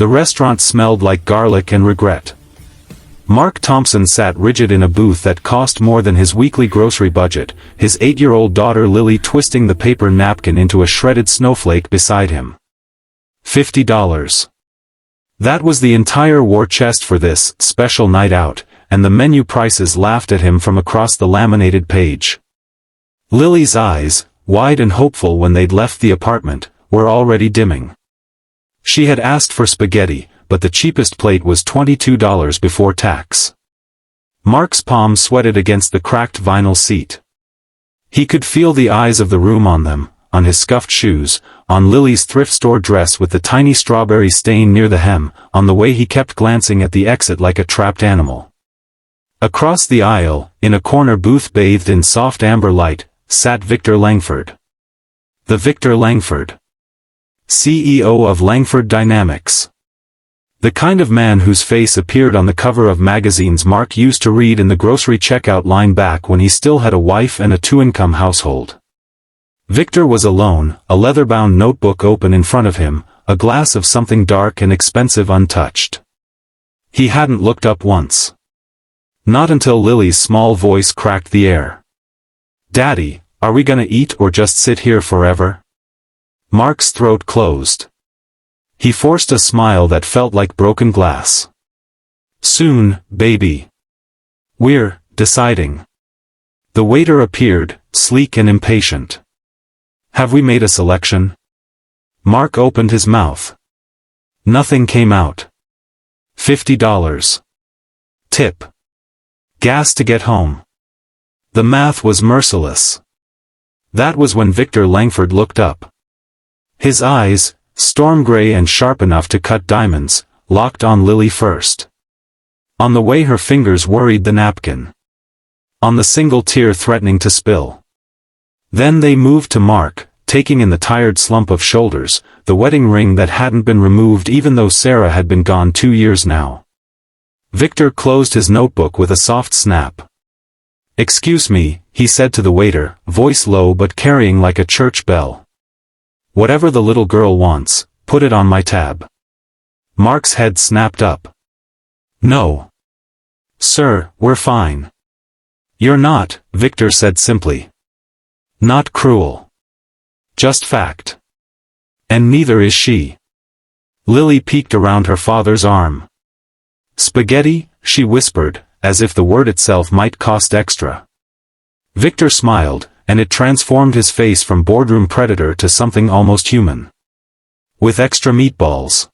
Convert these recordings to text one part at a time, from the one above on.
The restaurant smelled like garlic and regret. Mark Thompson sat rigid in a booth that cost more than his weekly grocery budget, his 8-year-old daughter Lily twisting the paper napkin into a shredded snowflake beside him. $50. That was the entire war chest for this special night out, and the menu prices laughed at him from across the laminated page. Lily's eyes, wide and hopeful when they'd left the apartment, were already dimming. She had asked for spaghetti, but the cheapest plate was $22 before tax. Mark's palm sweated against the cracked vinyl seat. He could feel the eyes of the room on them, on his scuffed shoes, on Lily's thrift store dress with the tiny strawberry stain near the hem, on the way he kept glancing at the exit like a trapped animal. Across the aisle, in a corner booth bathed in soft amber light, sat Victor Langford. The Victor Langford, CEO of Langford Dynamics. The kind of man whose face appeared on the cover of magazines Mark used to read in the grocery checkout line back when he still had a wife and a two-income household. Victor was alone, a leather-bound notebook open in front of him, a glass of something dark and expensive untouched. He hadn't looked up once. Not until Lily's small voice cracked the air. "Daddy, are we gonna eat or just sit here forever?" Mark's throat closed. He forced a smile that felt like broken glass. "Soon, baby. We're deciding." The waiter appeared, sleek and impatient. "Have we made a selection?" Mark opened his mouth. Nothing came out. $50. Tip. Gas to get home. The math was merciless. That was when Victor Langford looked up. His eyes, storm gray and sharp enough to cut diamonds, locked on Lily first. On the way her fingers worried the napkin. On the single tear threatening to spill. Then they moved to Mark, taking in the tired slump of shoulders, the wedding ring that hadn't been removed even though Sarah had been gone 2 years now. Victor closed his notebook with a soft snap. "Excuse me," he said to the waiter, voice low but carrying like a church bell. "Whatever the little girl wants, put it on my tab." Mark's head snapped up. "No. Sir, we're fine." "You're not," Victor said simply. "Not cruel. Just fact. And neither is she." Lily peeked around her father's arm. "Spaghetti," she whispered, as if the word itself might cost extra. Victor smiled, and it transformed his face from boardroom predator to something almost human. "With extra meatballs.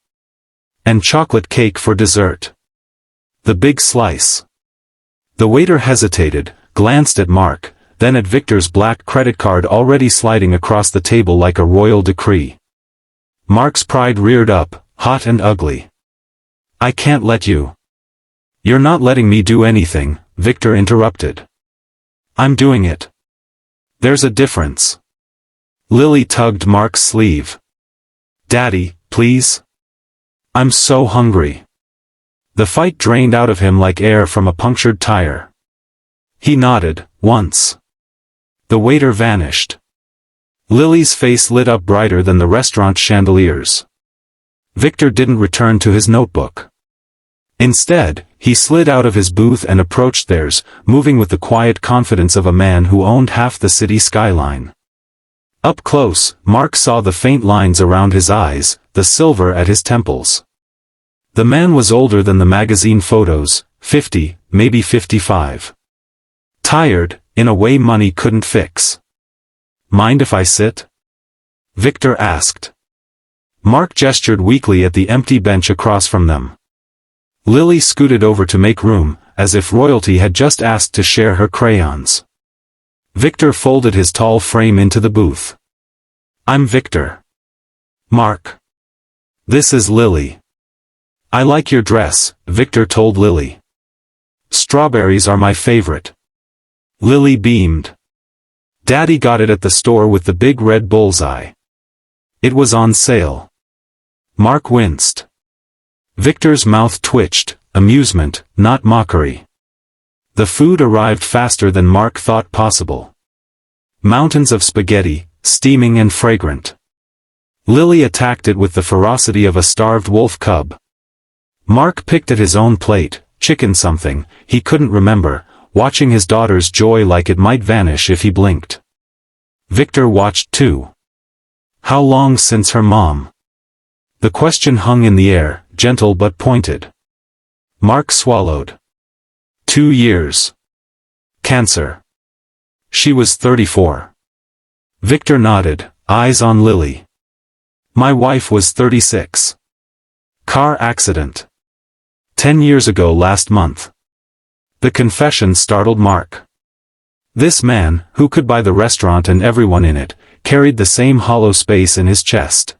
And chocolate cake for dessert. The big slice." The waiter hesitated, glanced at Mark, then at Victor's black credit card already sliding across the table like a royal decree. Mark's pride reared up, hot and ugly. "I can't let you." "You're not letting me do anything," Victor interrupted. "I'm doing it." "There's a difference." Lily tugged Mark's sleeve. "Daddy, please. I'm so hungry." The fight drained out of him like air from a punctured tire. He nodded, once. The waiter vanished. Lily's face lit up brighter than the restaurant's chandeliers. Victor didn't return to his notebook. Instead, he slid out of his booth and approached theirs, moving with the quiet confidence of a man who owned half the city skyline. Up close, Mark saw the faint lines around his eyes, the silver at his temples. The man was older than the magazine photos, 50, maybe 55. Tired, in a way money couldn't fix. "Mind if I sit?" Victor asked. Mark gestured weakly at the empty bench across from them. Lily scooted over to make room, as if royalty had just asked to share her crayons. Victor folded his tall frame into the booth. "I'm Victor." "Mark. This is Lily." "I like your dress," Victor told Lily. "Strawberries are my favorite." Lily beamed. "Daddy got it at the store with the big red bullseye. It was on sale." Mark winced. Victor's mouth twitched, amusement, not mockery. The food arrived faster than Mark thought possible. Mountains of spaghetti, steaming and fragrant. Lily attacked it with the ferocity of a starved wolf cub. Mark picked at his own plate, chicken something, he couldn't remember, watching his daughter's joy like it might vanish if he blinked. Victor watched too. How long since her mom? The question hung in the air, gentle but pointed. Mark swallowed. 2 years. Cancer. She was 34. Victor nodded, eyes on Lily. My wife was 36. Car accident. 10 years ago last month. The confession startled Mark. This man, who could buy the restaurant and everyone in it, carried the same hollow space in his chest.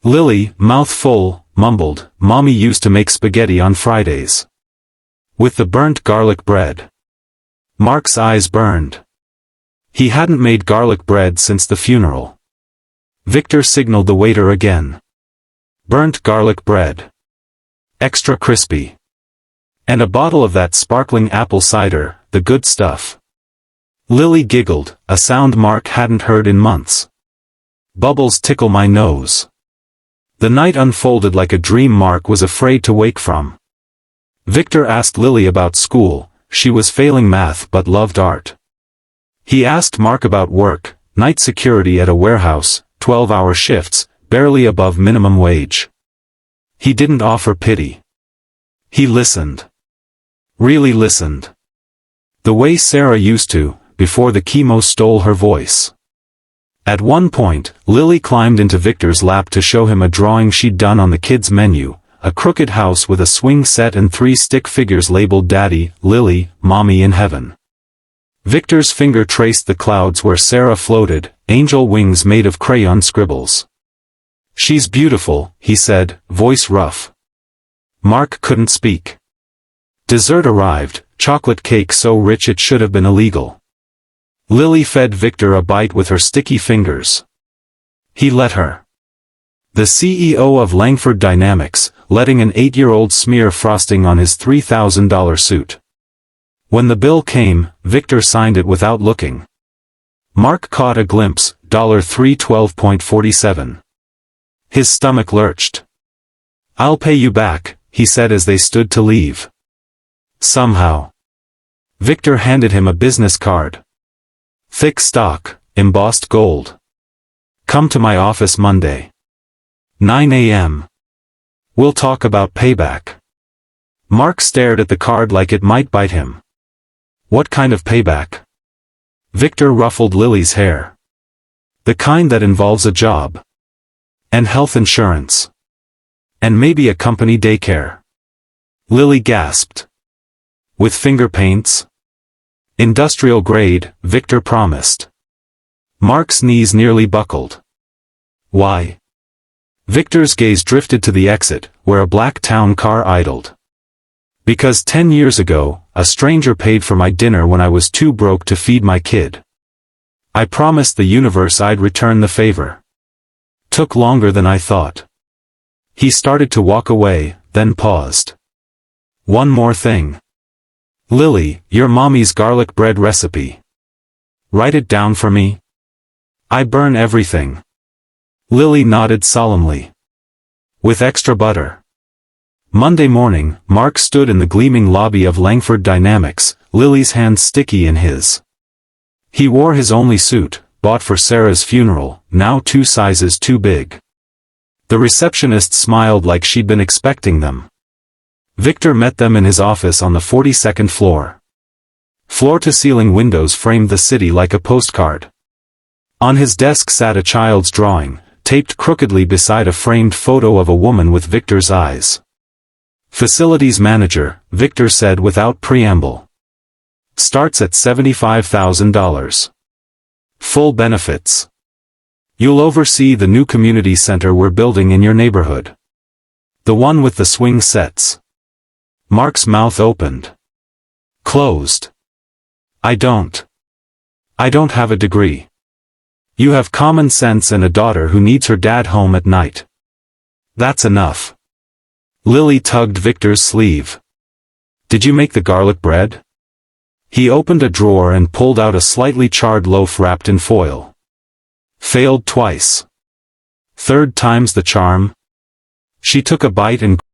Lily, mouth full, mumbled, Mommy used to make spaghetti on Fridays. With the burnt garlic bread. Mark's eyes burned. He hadn't made garlic bread since the funeral. Victor signaled the waiter again. Burnt garlic bread. Extra crispy. And a bottle of that sparkling apple cider, the good stuff. Lily giggled, a sound Mark hadn't heard in months. Bubbles tickle my nose. The night unfolded like a dream Mark was afraid to wake from. Victor asked Lily about school, she was failing math but loved art. He asked Mark about work, night security at a warehouse, 12-hour shifts, barely above minimum wage. He didn't offer pity. He listened. Really listened. The way Sarah used to, before the chemo stole her voice. At one point, Lily climbed into Victor's lap to show him a drawing she'd done on the kids' menu, a crooked house with a swing set and 3 stick figures labeled Daddy, Lily, Mommy in Heaven. Victor's finger traced the clouds where Sarah floated, angel wings made of crayon scribbles. She's beautiful, he said, voice rough. Mark couldn't speak. Dessert arrived, chocolate cake so rich it should have been illegal. Lily fed Victor a bite with her sticky fingers. He let her. The CEO of Langford Dynamics, letting an 8-year-old smear frosting on his $3,000 suit. When the bill came, Victor signed it without looking. Mark caught a glimpse, $312.47. His stomach lurched. I'll pay you back, he said as they stood to leave. Somehow. Victor handed him a business card. Thick stock, embossed gold. Come to my office Monday. 9 a.m. We'll talk about payback. Mark stared at the card like it might bite him. What kind of payback? Victor ruffled Lily's hair. The kind that involves a job. And health insurance. And maybe a company daycare. Lily gasped. With finger paints? Industrial grade, Victor promised. Mark's knees nearly buckled. Why? Victor's gaze drifted to the exit, where a black town car idled. Because 10 years ago, a stranger paid for my dinner when I was too broke to feed my kid. I promised the universe I'd return the favor. Took longer than I thought. He started to walk away, then paused. One more thing. Lily, your mommy's garlic bread recipe. Write it down for me. I burn everything. Lily nodded solemnly. With extra butter. Monday morning, Mark stood in the gleaming lobby of Langford Dynamics, Lily's hand sticky in his. He wore his only suit, bought for Sarah's funeral, now 2 sizes too big. The receptionist smiled like she'd been expecting them. Victor met them in his office on the 42nd floor. Floor-to-ceiling windows framed the city like a postcard. On his desk sat a child's drawing, taped crookedly beside a framed photo of a woman with Victor's eyes. Facilities manager, Victor said without preamble. Starts at $75,000. Full benefits. You'll oversee the new community center we're building in your neighborhood. The one with the swing sets. Mark's mouth opened. Closed. I don't have a degree. You have common sense and a daughter who needs her dad home at night. That's enough. Lily tugged Victor's sleeve. Did you make the garlic bread? He opened a drawer and pulled out a slightly charred loaf wrapped in foil. Failed twice. Third time's the charm. She took a bite and